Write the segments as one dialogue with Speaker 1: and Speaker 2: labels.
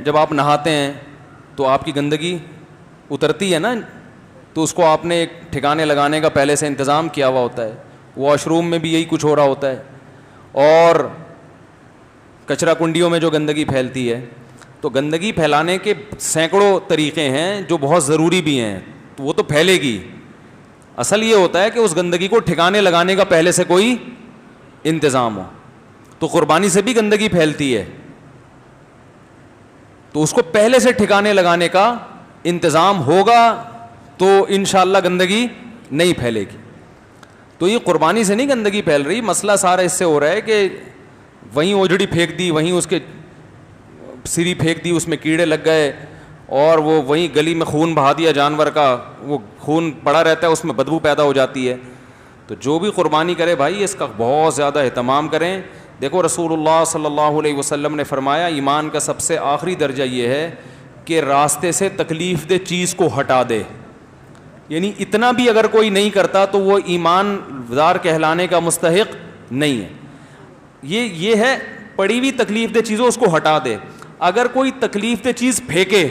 Speaker 1: جب آپ نہاتے ہیں تو آپ کی گندگی اترتی ہے نا, تو اس کو آپ نے ایک ٹھکانے لگانے کا پہلے سے انتظام کیا ہوا ہوتا ہے. واش روم میں بھی یہی کچھ ہو رہا ہوتا ہے, اور کچرا کنڈیوں میں جو گندگی پھیلتی ہے, تو گندگی پھیلانے کے سینکڑوں طریقے ہیں جو بہت ضروری بھی ہیں, تو وہ تو پھیلے گی. اصل یہ ہوتا ہے کہ اس گندگی کو ٹھکانے لگانے کا پہلے سے کوئی انتظام ہو. تو قربانی سے بھی گندگی پھیلتی ہے, تو اس کو پہلے سے ٹھکانے لگانے کا انتظام ہوگا تو انشاءاللہ گندگی نہیں پھیلے گی. تو یہ قربانی سے نہیں گندگی پھیل رہی, مسئلہ سارا اس سے ہو رہا ہے کہ وہیں اوجڑی پھینک دی, وہیں اس کے سری پھینک دی, اس میں کیڑے لگ گئے, اور وہ وہیں گلی میں خون بہا دیا جانور کا, وہ خون پڑا رہتا ہے, اس میں بدبو پیدا ہو جاتی ہے. تو جو بھی قربانی کرے بھائی اس کا بہت زیادہ اہتمام کریں. دیکھو رسول اللہ صلی اللہ علیہ وسلم نے فرمایا ایمان کا سب سے آخری درجہ یہ ہے کہ راستے سے تکلیف دہ چیز کو ہٹا دے. یعنی اتنا بھی اگر کوئی نہیں کرتا تو وہ ایمان دار کہلانے کا مستحق نہیں ہے. یہ ہے پڑی ہوئی تکلیف دہ چیزوں اس کو ہٹا دے. اگر کوئی تکلیف دہ چیز پھینکے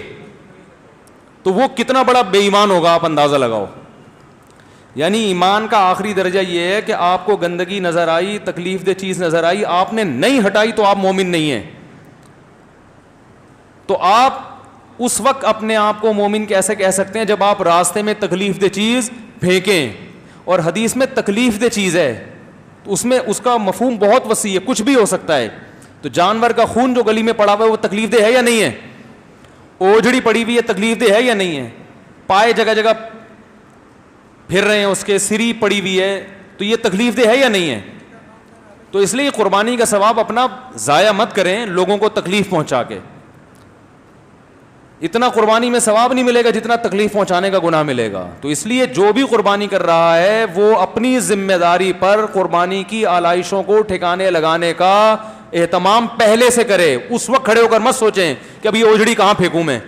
Speaker 1: تو وہ کتنا بڑا بے ایمان ہوگا, آپ اندازہ لگاؤ. یعنی ایمان کا آخری درجہ یہ ہے کہ آپ کو گندگی نظر آئی, تکلیف دہ چیز نظر آئی, آپ نے نہیں ہٹائی تو آپ مومن نہیں ہیں. تو آپ اس وقت اپنے آپ کو مومن کیسے کہہ سکتے ہیں جب آپ راستے میں تکلیف دہ چیز پھینکیں. اور حدیث میں تکلیف دہ چیز ہے تو اس میں اس کا مفہوم بہت وسیع ہے, کچھ بھی ہو سکتا ہے. تو جانور کا خون جو گلی میں پڑا ہوا ہے وہ تکلیف دہ ہے یا نہیں ہے؟ اوجڑی پڑی ہوئی ہے تکلیف دہ ہے یا نہیں ہے؟ پائے جگہ جگہ پھر رہے ہیں, اس کے سری پڑی ہوئی ہے, تو یہ تکلیف دہ ہے یا نہیں ہے؟ تو اس لیے قربانی کا ثواب اپنا ضائع مت کریں لوگوں کو تکلیف پہنچا کے. اتنا قربانی میں ثواب نہیں ملے گا جتنا تکلیف پہنچانے کا گناہ ملے گا. تو اس لیے جو بھی قربانی کر رہا ہے وہ اپنی ذمہ داری پر قربانی کی آلائشوں کو ٹھکانے لگانے کا اہتمام پہلے سے کرے. اس وقت کھڑے ہو کر مت سوچیں کہ ابھی اوجڑی کہاں پھینکوں میں.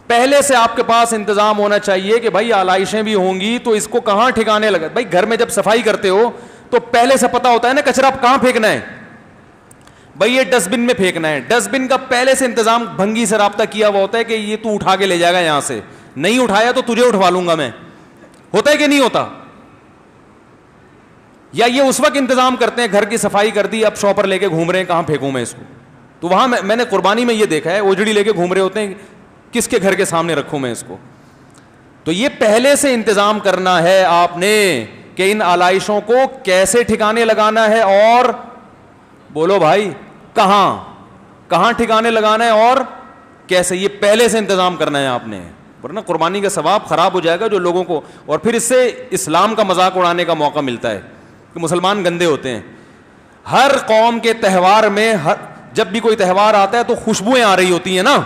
Speaker 1: پہلے سے آپ کے پاس انتظام ہونا چاہیے کہ بھائی آلائشیں بھی ہوں گی تو اس کو کہاں ٹھکانے لگا. بھائی گھر میں جب صفائی کرتے ہو تو پہلے سے پتا ہوتا ہے نا کچرا کہاں پھینکنا ہے. بھائی یہ ڈسٹ بن میں پھینکنا ہے, ڈسٹ بن کا پہلے سے انتظام بھنگی سے رابطہ کیا ہوا ہوتا ہے کہ یہ تو اٹھا کے لے جائے گا یہاں سے, نہیں اٹھایا تو تجھے اٹھوا لوں گا میں. ہوتا ہے کہ نہیں ہوتا؟ یا یہ اس وقت انتظام کرتے ہیں گھر کی صفائی کر دی, اب شاپر لے کے گھوم رہے ہیں کہاں پھینکوں میں اس کو. تو وہاں میں نے قربانی میں یہ دیکھا ہے اوجڑی لے کے گھوم رہے ہوتے ہیں, کس کے گھر کے سامنے رکھوں میں اس کو. تو یہ پہلے سے انتظام کرنا ہے آپ نے کہ ان آلائشوں کو کیسے ٹھکانے لگانا ہے, اور بولو بھائی کہاں ٹھکانے لگانا ہے اور کیسے, یہ پہلے سے انتظام کرنا ہے آپ نے, ورنہ قربانی کا ثواب خراب ہو جائے گا جو لوگوں کو. اور پھر اس سے اسلام کا مذاق اڑانے کا موقع ملتا ہے کہ مسلمان گندے ہوتے ہیں. ہر قوم کے تہوار میں جب بھی کوئی تہوار آتا ہے تو خوشبوئیں آ رہی ہوتی ہیں نا.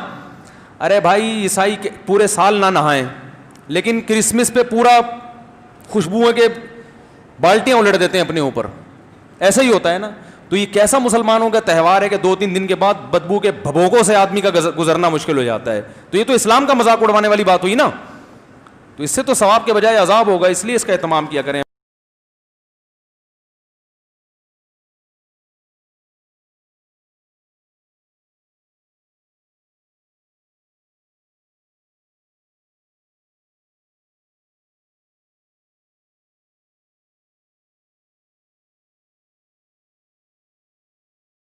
Speaker 1: ارے بھائی عیسائی پورے سال نہ نہائیں لیکن کرسمس پہ پورا خوشبوؤں کے بالٹیاں الٹ دیتے ہیں اپنے اوپر, ایسا ہی ہوتا ہے نا. تو یہ کیسا مسلمانوں کا تہوار ہے کہ 2-3 دن کے بعد بدبو کے بھبوکوں سے آدمی کا گزرنا مشکل ہو جاتا ہے. تو یہ تو اسلام کا مذاق اڑوانے والی بات ہوئی نا. تو اس سے تو ثواب کے بجائے عذاب ہوگا, اس لیے اس کا اہتمام کیا کریں.